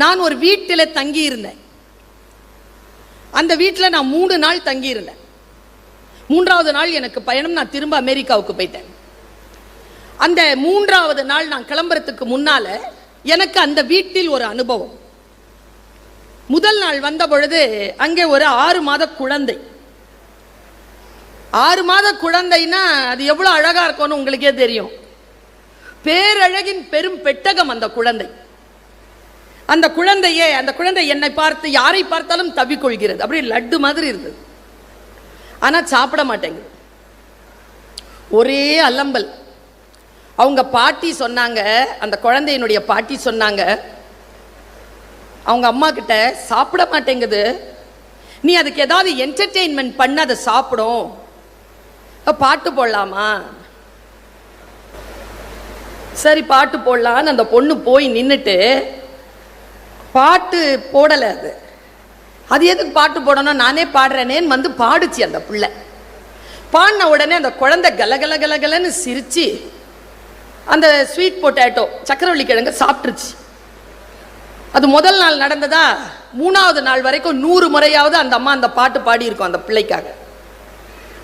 நான் ஒரு வீட்டில் தங்கி இருந்தேன். அந்த வீட்டில் நான் 3 நாள் தங்கி இருந்தேன். 3வது நாள் எனக்கு பயணம். நான் திரும்ப அமெரிக்காவுக்கு போயிட்டேன். அந்த 3வது நாள் நான் கிளம்புறதுக்கு முன்னால எனக்கு அந்த வீட்டில் ஒரு அனுபவம். முதல் நாள் வந்த பொழுது அங்கே ஒரு 6 மாத குழந்தை. 6 மாத குழந்தைன்னா அது எவ்வளவு அழகா இருக்கும்னு உங்களுக்கே தெரியும். பேரழகின் பெரும் பெட்டகம் அந்த குழந்தை. அந்த குழந்தை என்னை பார்த்து யாரை பார்த்தாலும் தவிக்கொள்கிறது. அப்படி லட்டு மாதிரி இருந்தது. ஆனா சாப்பிட மாட்டேங்குது. ஒரே அலம்பல். அவங்க பாட்டி சொன்னாங்க, அந்த குழந்தையினுடைய பாட்டி சொன்னாங்க, அவங்க அம்மா கிட்ட, சாப்பிட மாட்டேங்குது, நீ அதுக்கு ஏதாவது என்டர்டெயின்மெண்ட் பண்ண அதை சாப்பிடும், பாட்டு போடலாமா? சரி பாட்டு போடலான்னு அந்த பொண்ணு போய் நின்றுட்டு பாட்டு போடலை. அது எதுக்கு பாட்டு போடணும், நானே பாடுறேனேன்னு வந்து பாடுச்சு அந்த பிள்ளை. பாடின உடனே அந்த குழந்தை கலகல கலகலன்னு சிரிச்சு அந்த ஸ்வீட் பொட்டேட்டோ சக்கரவள்ளி கிழங்கு சாப்பிட்டுருச்சு. அது முதல் நாள் நடந்ததா? 3வது நாள் வரைக்கும் 100 முறையாவது அந்த அம்மா அந்த பாட்டு பாடி இருக்கும் அந்த பிள்ளைக்காக.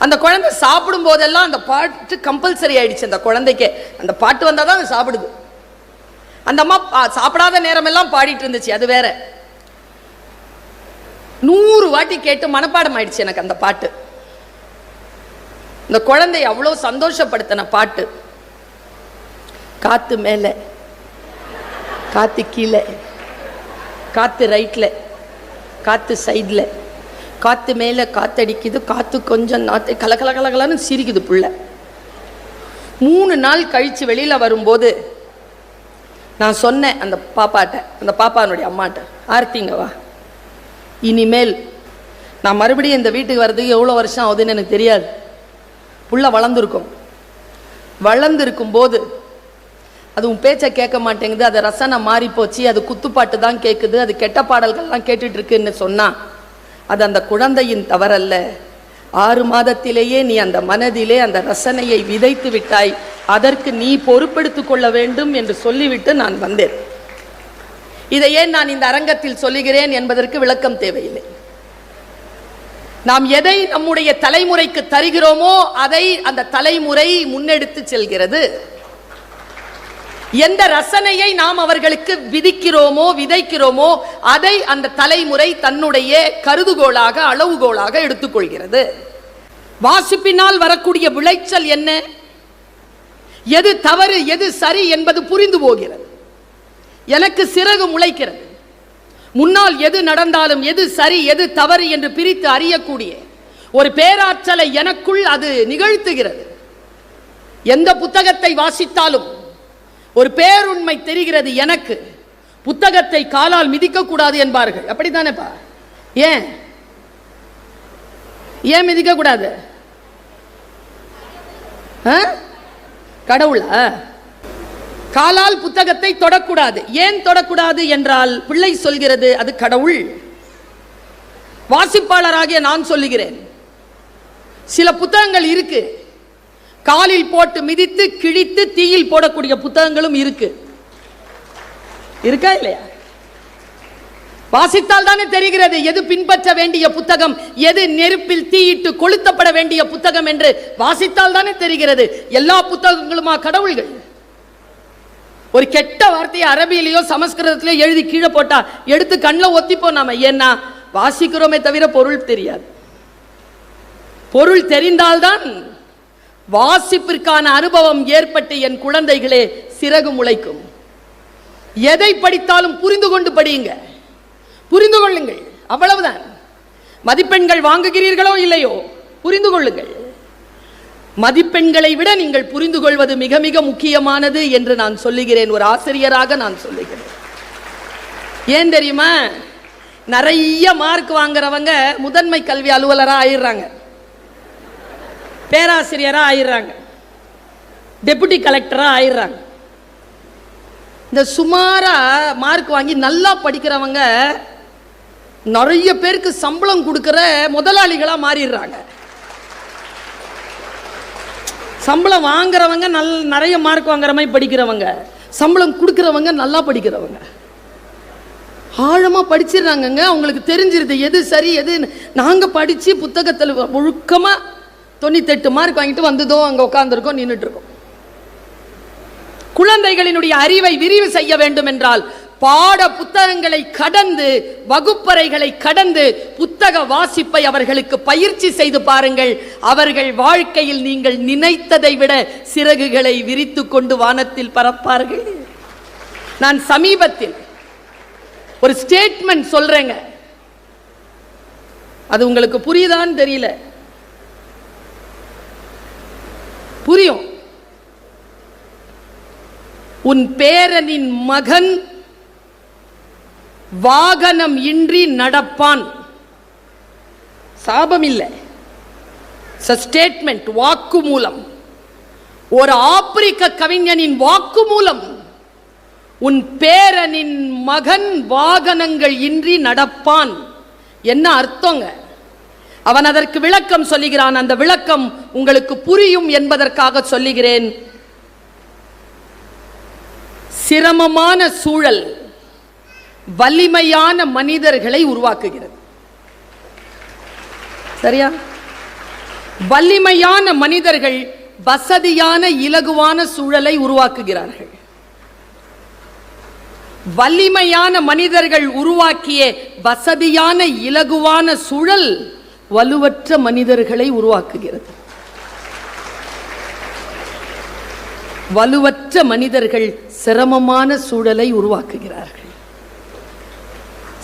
அந்த குழந்தை சாப்பிடும் போதெல்லாம் அந்த பாட்டு கம்பல்சரி ஆயிடுச்சு அந்த குழந்தைக்கு. அந்த பாட்டு வந்தால் தான் அது சாப்பிடுது. அந்த அம்மா சாப்பிடாத நேரம் எல்லாம் பாடிட்டு இருந்துச்சு, அது வேற. 100 வாட்டி கேட்டு மனப்பாடம் ஆயிடுச்சு எனக்கு அந்த பாட்டு. இந்த குழந்தை அவ்வளோ சந்தோஷப்படுத்தின பாட்டு. காத்து மேலே, காத்து கீழே, காத்து ரைட்ல, காத்து சைட்ல, காத்து மேலே காத்தடிக்குது, காத்து கொஞ்சம் நாத்து கலகல கலகலன்னு சிரிக்குது புள்ள. 3 நாள் கழிச்சு வெளியில வரும்போது நான் சொன்னேன் அந்த பாப்பாட்ட, அந்த பாப்பானுடைய அம்மாட்ட, ஆர்த்திங்க வா, இனிமேல் நான் மறுபடியும் இந்த வீட்டுக்கு வர்றதுக்கு எவ்வளோ வருஷம் ஆகுதுன்னு எனக்கு தெரியாது. புள்ள வளர்ந்துருக்கும் போது அது உன் பேச்சை கேட்க மாட்டேங்குது, அது ரசனை மாறி போச்சு, அது குத்துப்பாட்டு தான் கேட்குது, அது கெட்ட பாடல்கள்லாம் கேட்டுட்டு இருக்குன்னு சொன்னா அது அந்த குழந்தையின் தவறல்ல. 6 மாதத்திலேயே நீ அந்த மனதிலே அந்த ரசனையை விதைத்து விட்டாய், அதற்கு நீ பொறுப்பெடுத்துக் கொள்ள வேண்டும் என்று சொல்லிவிட்டு நான் வந்தேன். இதை ஏன் நான் இந்த அரங்கத்தில் சொல்லுகிறேன் என்பதற்கு விளக்கம் தேவையில்லை. நாம் எதை நம்முடைய தலைமுறைக்கு தருகிறோமோ அதை அந்த தலைமுறை முன்னெடுத்து செல்கிறது. எந்த ரசனையை நாம் அவர்களுக்கு விதைக்கிறோமோ அதை அந்த தலைமுறை தன்னுடைய கருதுகோளாக அளவுகோலாக எடுத்துக்கொள்கிறது. வாசிப்பினால் வரக்கூடிய விளைச்சல் என்ன, எது தவறு எது சரி என்பது புரிந்து போகிறது. எனக்கு சிறகு முளைக்கிறது. முன்னால் எது நடந்தாலும் எது சரி எது தவறு என்று பிரித்து அறியக்கூடிய ஒரு பேராற்றலை எனக்குள் அது நிகழ்த்துகிறது. எந்த புத்தகத்தை வாசித்தாலும் ஒரு பேருண்மை தெரிகிறது எனக்கு. புத்தகத்தை காலால் மிதிக்க கூடாது என்பார்கள், அப்படித்தானேப்பா? ஏன் மிதிக்க கூடாது? கடவுளா? காலால் புத்தகத்தை தொடக்கூடாது. ஏன் தொடக்கூடாது என்றால் பிள்ளை சொல்கிறது அது கடவுள். வாசிப்பாளராகிய நான் சொல்லுகிறேன், சில புத்தகங்கள் இருக்கு, காலில் போட்டு மிதித்து கிழித்து தீயில் போடக்கூடிய புத்தகங்களும் இருக்கு. இருக்கா இல்லையா? வாசித்தால் தானே தெரிகிறது எது பின்பற்ற வேண்டிய புத்தகம், எது நெருப்பில் தீயிட்டு கொளுத்தப்பட வேண்டிய புத்தகம் என்று வாசித்தால் தானே தெரிகிறது. எல்லா புத்தகங்களுமா கடவுள்கள்? ஒரு கெட்ட வார்த்தையை அரபியிலேயோ சமஸ்கிருதத்திலேயோ எழுதி கீழே போட்டா எடுத்து கண்ணில் ஒத்திப்போம் நாம. ஏன்னா வாசிக்கிறோமே தவிர பொருள் தெரியாது. பொருள் தெரிந்தால்தான் வாசிப்பிற்கான அனுபவம் ஏற்பட்டு என் குழந்தைகளே சிறகு முளைக்கும். எதை படித்தாலும் புரிந்து கொண்டு படியுங்க, புரிந்து கொள்ளுங்கள், அவ்வளவுதான். மதிப்பெண்கள் வாங்குகிறீர்களோ இல்லையோ புரிந்து கொள்ளுங்கள். மதிப்பெண்களை விட நீங்கள் புரிந்து கொள்வது மிக மிக முக்கியமானது என்று நான் சொல்லுகிறேன். ஒரு ஆசிரியராக நான் சொல்லுகிறேன். ஏன் தெரியுமா? நிறைய மார்க் வாங்குறவங்க முதன்மை கல்வி அலுவலராக ஆயிடுறாங்க, பேராசிரியராக ஆயிடுறாங்க, டெபுட்டி கலெக்டராக ஆயிடுறாங்க. இந்த சுமாரா மார்க் வாங்கி நல்லா படிக்கிறவங்க நிறைய பேருக்கு சம்பளம் கொடுக்கிற முதலாளிகளாக மாறிடுறாங்க. சம்பளம் வாங்குறவங்க நிறைய மார்க் வாங்குற மாதிரி படிக்கிறவங்க, சம்பளம் கொடுக்கிறவங்க நல்லா படிக்கிறவங்க. ஆழமா படிச்சிடறாங்கங்க. அவங்களுக்கு தெரிஞ்சிருது எது சரி எது. நாங்க படிச்சு புத்தகத்தில் ஒழுக்கமா 98 மார்க் வாங்கிட்டு வந்ததோ அங்க உட்கார்ந்துருக்கோம், நின்றுட்டு இருக்கோம். குழந்தைகளினுடைய அறிவை விரிவு செய்ய வேண்டும் என்றால் பாட புத்தகங்களை கடந்து, வகுப்பறைகளை கடந்து புத்தக வாசிப்பை அவர்களுக்கு பயிற்சி செய்து பாருங்கள். அவர்கள் வாழ்க்கையில் நீங்கள் நினைத்ததை விட சிறகுகளை விரித்து கொண்டு வானத்தில் பறப்பார்கள். நான் சமீபத்தில் ஒரு ஸ்டேட்மெண்ட் சொல்றேங்க, அது உங்களுக்கு புரியுதான்னு தெரியல. புரியும். உன் பேரனின் மகன் வாகனம் இன்றி நடப்பான். சாபம் இல்லை, ஸ்டேட்மெண்ட், வாக்கு மூலம். ஒரு ஆப்பிரிக்க கவிஞனின் வாக்கு மூலம். உன் பேரனின் மகன் வாகனங்கள் இன்றி நடப்பான். என்ன அர்த்தங்க? அவன் அதற்கு விளக்கம் சொல்லுகிறான். அந்த விளக்கம் உங்களுக்கு புரியும் என்பதற்காக சொல்லுகிறேன். சிரமமான சூழல் வலிமையான மனிதர்களை உருவாக்குகிறது. சரியா? வலிமையான மனிதர்கள் வசதியான இலகுவான சூழலை உருவாக்குகிறார்கள். வலிமையான மனிதர்கள் உருவாக்கிய வசதியான இலகுவான சூழல் வலுவற்ற மனிதர்களை உருவாக்குகிறது. வலுவற்ற மனிதர்கள் சிரமமான சூழலை உருவாக்குகிறார்கள்.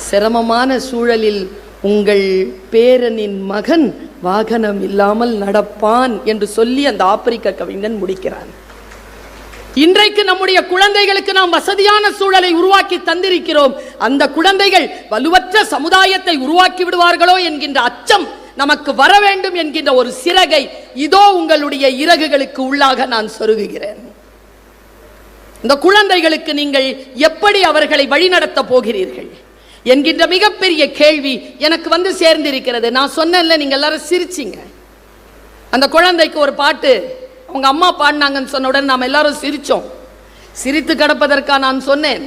சிரமமான சூழலில் உங்கள் பேரனின் மகன் வாகனம் இல்லாமல் நடப்பான் என்று சொல்லி அந்த ஆப்பிரிக்க கவிஞன் முடிக்கிறான். இன்றைக்கு நம்முடைய குழந்தைகளுக்கு நாம் வசதியான சூழலை உருவாக்கி தந்திருக்கிறோம். அந்த குழந்தைகள் வலுவற்ற சமுதாயத்தை உருவாக்கி விடுவார்களோ என்கின்ற அச்சம் நமக்கு வர வேண்டும் என்கின்ற ஒரு சிறகை இதோ உங்களுடைய இறகுகளுக்கு உள்ளாக நான் சொருகுகிறேன். இந்த குழந்தைகளுக்கு நீங்கள் எப்படி அவர்களை வழிநடத்த போகிறீர்கள் என்கின்ற மிகப்பெரிய கேள்வி எனக்கு வந்து சேர்ந்திருக்கிறது. நான் சொன்னேன்ல, நீங்க எல்லாரும் சிரிச்சிங்க. அந்த குழந்தைக்கு ஒரு பாட்டு அவங்க அம்மா பாடினாங்கன்னு சொன்ன உடனே நாம் எல்லாரும் சிரிச்சோம். சிரித்து கிடப்பதற்கா நான் சொன்னேன்?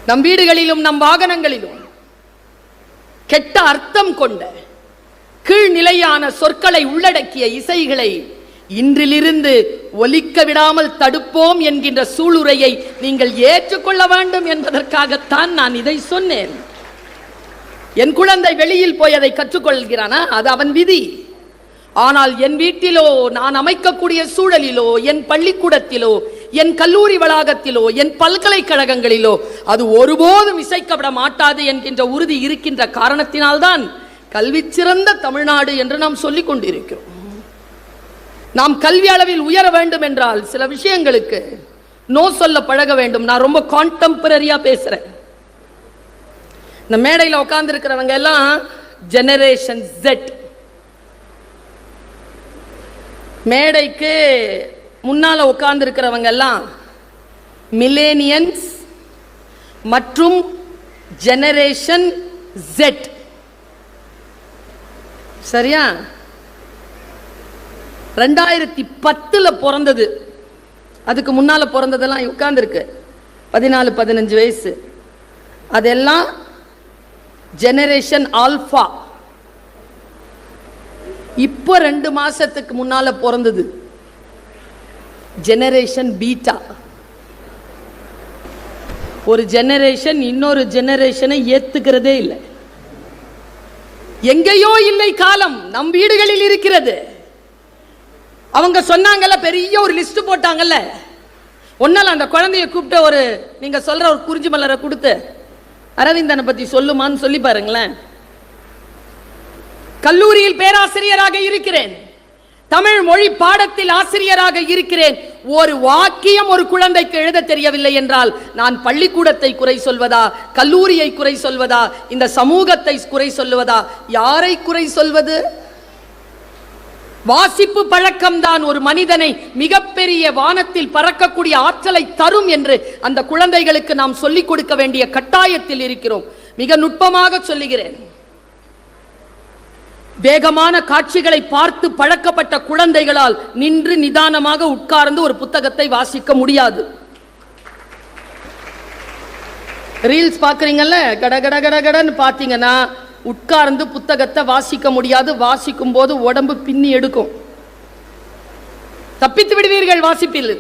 நம் வீடுகளிலும் நம் வாகனங்களிலும் கெட்ட அர்த்தம் கொண்ட கீழ்நிலையான சொற்களை உள்ளடக்கிய இசைகளை இன்றிலிருந்து ஒலிக்க விடாமல் தடுப்போம் என்கின்ற சூளுரையை நீங்கள் ஏற்றுக்கொள்ள வேண்டும் என்பதற்காகத்தான் நான் இதை சொன்னேன். என் குழந்தை வெளியில் போய் அதை கற்றுக்கொள்கிறானா, அது அவன் விதி. ஆனால் என் வீட்டிலோ, நான் அமைக்கக்கூடிய சூழலிலோ, என் பள்ளிக்கூடத்திலோ, என் கல்லூரி வளாகத்திலோ, என் பல்கலைக்கழகங்களிலோ அது ஒருபோதும் இசைக்கப்பட மாட்டாது என்கின்ற உறுதி இருக்கின்ற காரணத்தினால்தான் கல்வி சிறந்த தமிழ்நாடு என்று நாம் சொல்லிக் கொண்டிருக்கிறோம். நாம் கல்வி அளவில் உயர வேண்டும் என்றால் சில விஷயங்களுக்கு நோ சொல்ல பழக வேண்டும். நான் ரொம்ப கான்டெம்பரரியா பேசுறேன். இந்த மேடையில் உட்கார்ந்து இருக்கிறவங்க எல்லாம் ஜெனரேஷன் Z. மேடைக்கு முன்னால உட்கார்ந்து இருக்கிறவங்க எல்லாம் மில்லேனியன்ஸ் மற்றும் ஜெனரேஷன் Z. சரியா? 2010 பிறந்தது. அதுக்கு முன்னால பிறந்ததெல்லாம் உட்கார்ந்து இருக்கு 14-15 வயசு. அதெல்லாம் ஜெனரேஷன் ஆல்பா. இப்போ 2 மாசத்துக்கு முன்னால பிறந்தது ஜெனரேஷன் பீட்டா. ஒரு ஜெனரேஷன் இன்னொரு ஜெனரேஷனை ஏத்துக்கிறதே இல்லை. எங்கேயோ இல்லை காலம், நம் வீடுகளில் இருக்கிறது. அவங்க சொன்னாங்கல்ல, பெரிய ஒரு லிஸ்ட் போட்டாங்கல்ல. ஒன்னால அந்த குழந்தைய கூப்பிட்டு ஒரு நீங்க சொல்ற ஒரு குறிஞ்சி மலரை கொடுத்து அரவிந்தனை பத்தி சொல்லுமான்னு சொல்லி பாருங்களேன். கல்லூரியில் பேராசிரியராக இருக்கிறேன், தமிழ் மொழி பாடத்தில் ஆசிரியராக இருக்கிறேன். ஒரு வாக்கியம் ஒரு குழந்தைக்கு எழுத தெரியவில்லை என்றால் நான் பள்ளிக்கூடத்தை குறை சொல்வதா, கல்லூரியை குறை சொல்வதா, இந்த சமூகத்தை குறை சொல்வதா, யாரை குறை சொல்வது? வாசிப்பு பழக்கம்தான் ஒரு மனிதனை மிகப்பெரிய வானத்தில் பறக்கக்கூடிய ஆற்றலை தரும் என்று அந்த குழந்தைகளுக்கு நாம் சொல்லிக் கொடுக்க வேண்டிய கட்டாயத்தில் இருக்கிறோம். மிக நுட்பமாக சொல்லுகிறேன். வேகமான காட்சிகளை பார்த்து பழக்கப்பட்ட குழந்தைகளால் நின்று நிதானமாக உட்கார்ந்து ஒரு புத்தகத்தை வாசிக்க முடியாது. ரீல்ஸ் பார்க்குறீங்கல்ல, கட கட கட கடன்னு பார்த்தீங்கன்னா உட்கார்ந்து புத்தகத்தை வாசிக்க முடியாது. வாசிக்கும் போது உடம்பு பின்னி எடுக்கும், தப்பித்து விடுவீர்கள் வாசிப்பில்.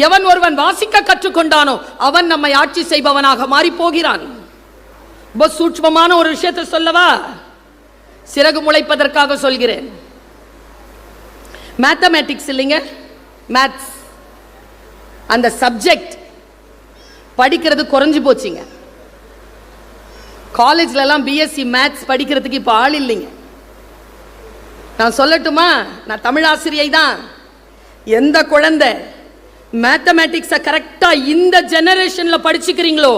எவன் ஒருவன் வாசிக்க கற்றுக்கொண்டானோ அவன் நம்மை ஆட்சி செய்பவனாக மாறி போகிறான். ரொம்ப சூட்சமமான ஒரு விஷயத்தை சொல்லவா? சிறகு முளைப்பதற்காக சொல்கிறேன். மேத்தமேட்டிக்ஸ் இல்லைங்க, மேத்ஸ், அந்த சப்ஜெக்ட் படிக்கிறது குறைஞ்சு போச்சுங்க. காலேஜ்ல எல்லாம் பிஎஸ்சி மேத்ஸ் படிக்கிறதுக்கு இப்போ ஆள் இல்லைங்க. நான் சொல்லட்டுமா, நான் தமிழ் ஆசிரியை தான். எந்த குழந்தை மேத்தமேட்டிக்ஸை கரெக்டாக இந்த ஜெனரேஷனில் படிச்சுக்கிறீங்களோ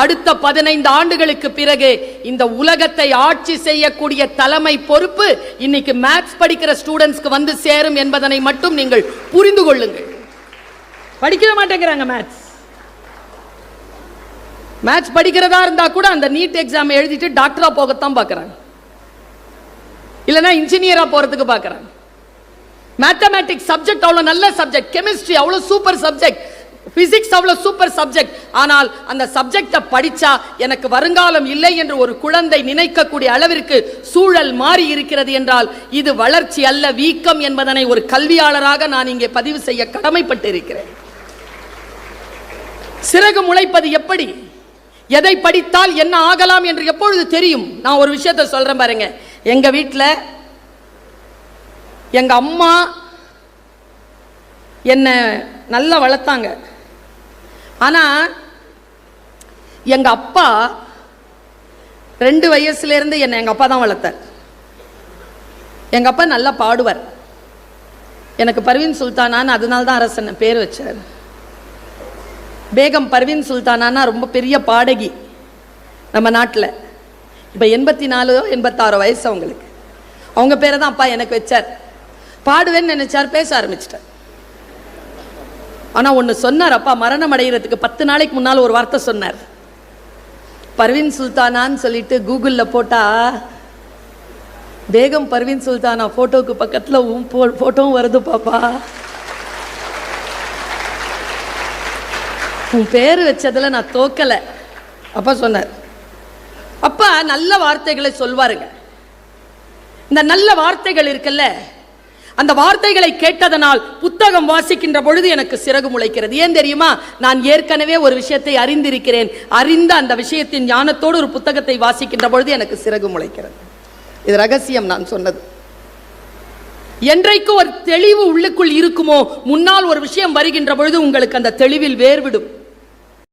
அடுத்த 15 ஆண்டுகளுக்கு பிறகு இந்த உலகத்தை ஆட்சி செய்யக்கூடிய தலைமை பொறுப்பு இன்னைக்கு மேத்ஸ் படிக்கிற ஸ்டூடெண்ட்ஸ்க்கு வந்து சேரும் என்பதனை மட்டும் நீங்கள் புரிந்து கொள்ளுங்கள். படிக்க மாட்டேங்கிறாங்க மேத்ஸ். மேத்ஸ் படிக்கிறதா இருந்தா கூட அந்த நீட் எக்ஸாம் எழுதிட்டு டாக்டரா போகத்தான் பார்க்கறாங்க, இல்லைன்னா இன்ஜினியரா போறதுக்கு பார்க்கறாங்க. மேத்தமேட்டிக்ஸ் சப்ஜெக்ட் அவ்வளவு நல்ல சப்ஜெக்ட், கெமிஸ்ட்ரி அவ்வளவு சூப்பர் சப்ஜெக்ட், பிசிக்ஸ் அவ்வளவு சூப்பர் சப்ஜெக்ட். ஆனால் அந்த சப்ஜெக்டை படிச்சா எனக்கு வருங்காலம் இல்லை என்று ஒரு குழந்தை நினைக்கக்கூடிய அளவிற்கு சூழல் மாறி இருக்கிறது என்றால் இது வளர்ச்சி அல்ல, வீக்கம் என்பதனை ஒரு கல்வியாளராக நான் இங்கே பதிவு செய்ய கடமைப்பட்டு இருக்கிறேன். சிறகு முளைப்பது எப்படி, எதை படித்தால் என்ன ஆகலாம் என்று எப்பொழுது தெரியும்? நான் ஒரு விஷயத்தை சொல்றேன் பாருங்க. எங்க வீட்டில் எங்க அம்மா என்ன நல்லா வளர்த்தாங்க. ஆனா எங்க அப்பா 2 வயசுல இருந்து என்ன எங்க அப்பா தான் வளர்த்தார். எங்க அப்பா நல்லா பாடுவார். எனக்கு பர்வீன் சுல்தானான்னு அதனால தான் அரசன் பேர் வச்சார். பேகம் பர்வீன் சுல்தானா ரொம்ப பெரிய பாடகி நம்ம நாட்டில். இப்போ 84 86 வயசு அவங்களுக்கு. அவங்க பேரை தான் அப்பா எனக்கு வச்சார். பாடுவேன்னு நினைச்சார், பேச ஆரம்பிச்சிட்டார். ஆனால் ஒன்று சொன்னார் அப்பா, மரணம் அடைகிறதுக்கு 10 நாளைக்கு முன்னால் ஒரு வார்த்தை சொன்னார். பர்வீன் சுல்தானான்னு சொல்லிட்டு கூகுளில் போட்டால் பேகம் பர்வீன் சுல்தானா ஃபோட்டோவுக்கு பக்கத்தில் ஃபோட்டோவும் வருது பாப்பா, உன் பேர் வச்சதில் நான் தோக்கலை அப்பா சொன்னார். அப்பா நல்ல வார்த்தைகளை சொல்வாருங்க. இந்த நல்ல வார்த்தைகள் இருக்குல்ல, அந்த வார்த்தைகளை கேட்டதனால் புத்தகம் வாசிக்கின்ற பொழுது எனக்கு சிறகு முளைக்கிறது. ஏன் தெரியுமா? நான் ஏற்கனவே ஒரு விஷயத்தை அறிந்திருக்கிறேன். அறிந்த அந்த விஷயத்தின் ஞானத்தோடு ஒரு புத்தகத்தை வாசிக்கின்ற பொழுது எனக்கு சிறகு முளைக்கிறது. இது ரகசியம் நான் சொன்னது. என்றைக்கு ஒரு தெளிவு உள்ளுக்குள் இருக்குமோ, முன்னால் ஒரு விஷயம் வருகின்ற பொழுது உங்களுக்கு அந்த தெளிவில் வேர்விடும்.